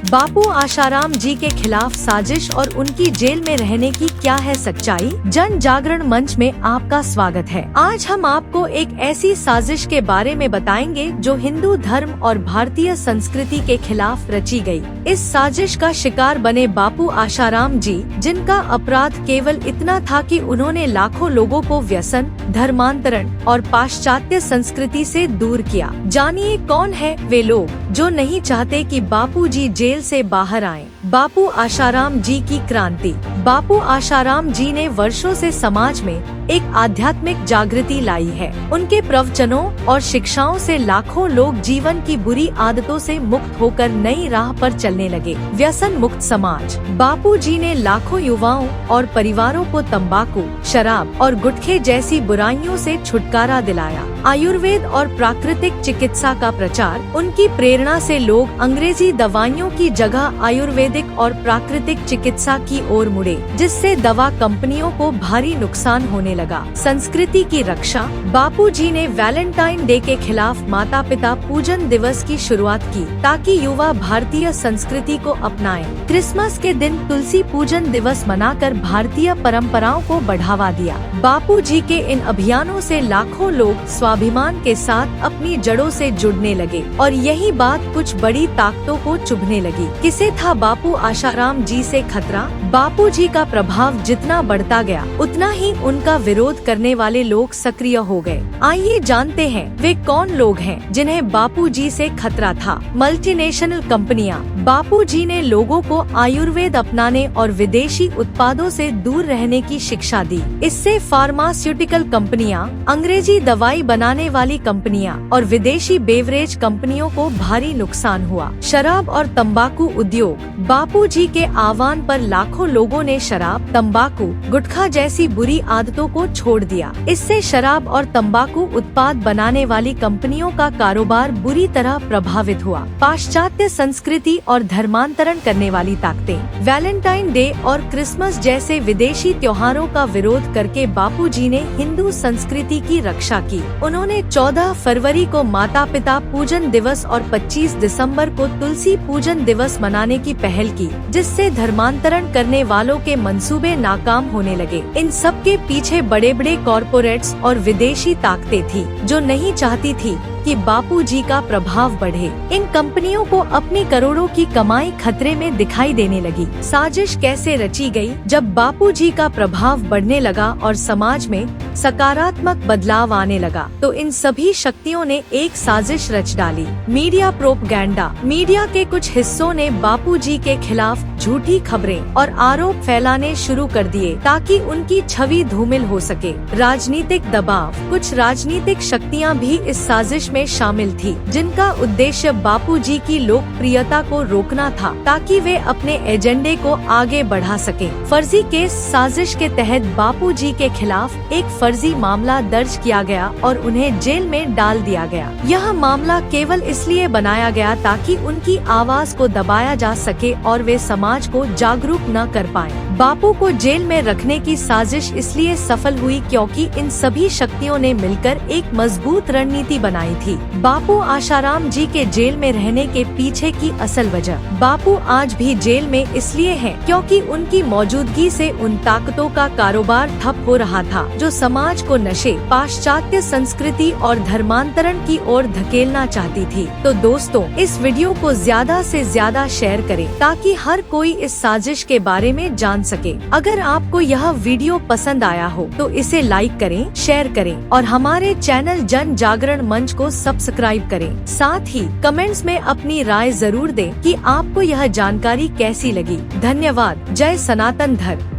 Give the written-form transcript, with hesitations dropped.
बापू आशाराम जी के खिलाफ साजिश और उनकी जेल में रहने की क्या है सच्चाई। जन जागरण मंच में आपका स्वागत है। आज हम आपको एक ऐसी साजिश के बारे में बताएंगे जो हिंदू धर्म और भारतीय संस्कृति के खिलाफ रची गई। इस साजिश का शिकार बने बापू आशाराम जी, जिनका अपराध केवल इतना था कि उन्होंने लाखों लोगों को व्यसन, धर्मांतरण और पाश्चात्य संस्कृति से दूर किया। जानिए कौन है वे लोग जो नहीं चाहते कि बापू जी जेल से बाहर आएं। बापू आशाराम जी की क्रांति। बापू आशाराम जी ने वर्षों से समाज में एक आध्यात्मिक जागृति लाई है। उनके प्रवचनों और शिक्षाओं से लाखों लोग जीवन की बुरी आदतों से मुक्त होकर नई राह पर चलने लगे। व्यसन मुक्त समाज। बापू जी ने लाखों युवाओं और परिवारों को तंबाकू, शराब और गुटखे जैसी बुराइयों से छुटकारा दिलाया। आयुर्वेद और प्राकृतिक चिकित्सा का प्रचार। उनकी प्रेरणा से लोग अंग्रेजी दवाइयों की जगह आयुर्वेदिक और प्राकृतिक चिकित्सा की ओर मुड़े, जिससे दवा कंपनियों को भारी नुकसान होने लगा। संस्कृति की रक्षा। बापू जी ने वैलेंटाइन डे के खिलाफ माता पिता पूजन दिवस की शुरुआत की, ताकि युवा भारतीय संस्कृति को अपनाएं। क्रिसमस के दिन तुलसी पूजन दिवस मनाकर भारतीय परंपराओं को बढ़ावा दिया। बापू जी के इन अभियानों से लाखों लोग स्वाभिमान के साथ अपनी जड़ों से जुड़ने लगे और यही बात कुछ बड़ी ताकतों को चुभने लगी। किसे था बापू आशाराम जी से खतरा? बापू जी का प्रभाव जितना बढ़ता गया, उतना ही उनका विरोध करने वाले लोग सक्रिय हो गए। आइए जानते हैं वे कौन लोग हैं जिन्हें बापू जी से खतरा था। मल्टीनेशनल कंपनियां। बापू जी ने लोगों को आयुर्वेद अपनाने और विदेशी उत्पादों से दूर रहने की शिक्षा दी। इससे फार्मास्यूटिकल कंपनियां, अंग्रेजी दवाई बनाने वाली कंपनियां और विदेशी बेवरेज कंपनियों को भारी नुकसान हुआ। शराब और तंबाकू उद्योग। बापू जी के आह्वान पर लाखों लोगों ने शराब, तंबाकू, गुटखा जैसी बुरी आदतों को छोड़ दिया। इससे शराब और तंबाकू उत्पाद बनाने वाली कंपनियों का कारोबार बुरी तरह प्रभावित हुआ। पाश्चात्य संस्कृति और धर्मांतरण करने वाली ताकतें। वैलेंटाइन डे और क्रिसमस जैसे विदेशी त्योहारों का विरोध करके बापू जी ने हिंदू संस्कृति की रक्षा की। उन्होंने 14 फरवरी को माता पिता पूजन दिवस और 25 दिसंबर को तुलसी पूजन दिवस मनाने की पहल की, जिससे धर्मांतरण करने वालों के मंसूबे नाकाम होने लगे। इन सब के पीछे बड़े बड़े कॉरपोरेट्स और विदेशी ताकतें थी, जो नहीं चाहती थी कि बापू जी का प्रभाव बढ़े। इन कंपनियों को अपनी करोड़ों की कमाई खतरे में दिखाई देने लगी। साजिश कैसे रची गई? जब बापू जी का प्रभाव बढ़ने लगा और समाज में सकारात्मक बदलाव आने लगा, तो इन सभी शक्तियों ने एक साजिश रच डाली। Media propaganda. मीडिया के कुछ हिस्सों ने बापू जी के खिलाफ झूठी खबरें और आरोप फैलाने शुरू कर दिए, ताकि उनकी छवि धूमिल हो सके। राजनीतिक दबाव। कुछ राजनीतिक शक्तियां भी इस साजिश में शामिल थी, जिनका उद्देश्य बापू जी की लोकप्रियता को रोकना था, ताकि वे अपने एजेंडे को आगे बढ़ा सके। फर्जी केस। साजिश के तहत बापू जी के खिलाफ एक फर्जी मामला दर्ज किया गया और उन्हें जेल में डाल दिया गया। यह मामला केवल इसलिए बनाया गया ताकि उनकी आवाज को दबाया जा सके और वे समाज को जागरूक न कर पाए। बापू को जेल में रखने की साजिश इसलिए सफल हुई क्योंकि इन सभी शक्तियों ने मिलकर एक मजबूत रणनीति बनाई थी। बापू आशाराम जी के जेल में रहने के पीछे की असल वजह। बापू आज भी जेल में इसलिए हैं क्योंकि उनकी मौजूदगी से उन ताकतों का कारोबार ठप हो रहा था, जो समाज को नशे, पाश्चात्य संस्कृति और धर्मांतरण की ओर धकेलना चाहती थी। तो दोस्तों, इस वीडियो को ज्यादा से ज्यादा शेयर करें, ताकि हर कोई इस साजिश के बारे में जान सके। अगर आपको यह वीडियो पसंद आया हो तो इसे लाइक करें, शेयर करें और हमारे चैनल जन जागरण मंच को सब्सक्राइब करें। साथ ही कमेंट्स में अपनी राय जरूर दें कि आपको यह जानकारी कैसी लगी। धन्यवाद। जय सनातन धर्म।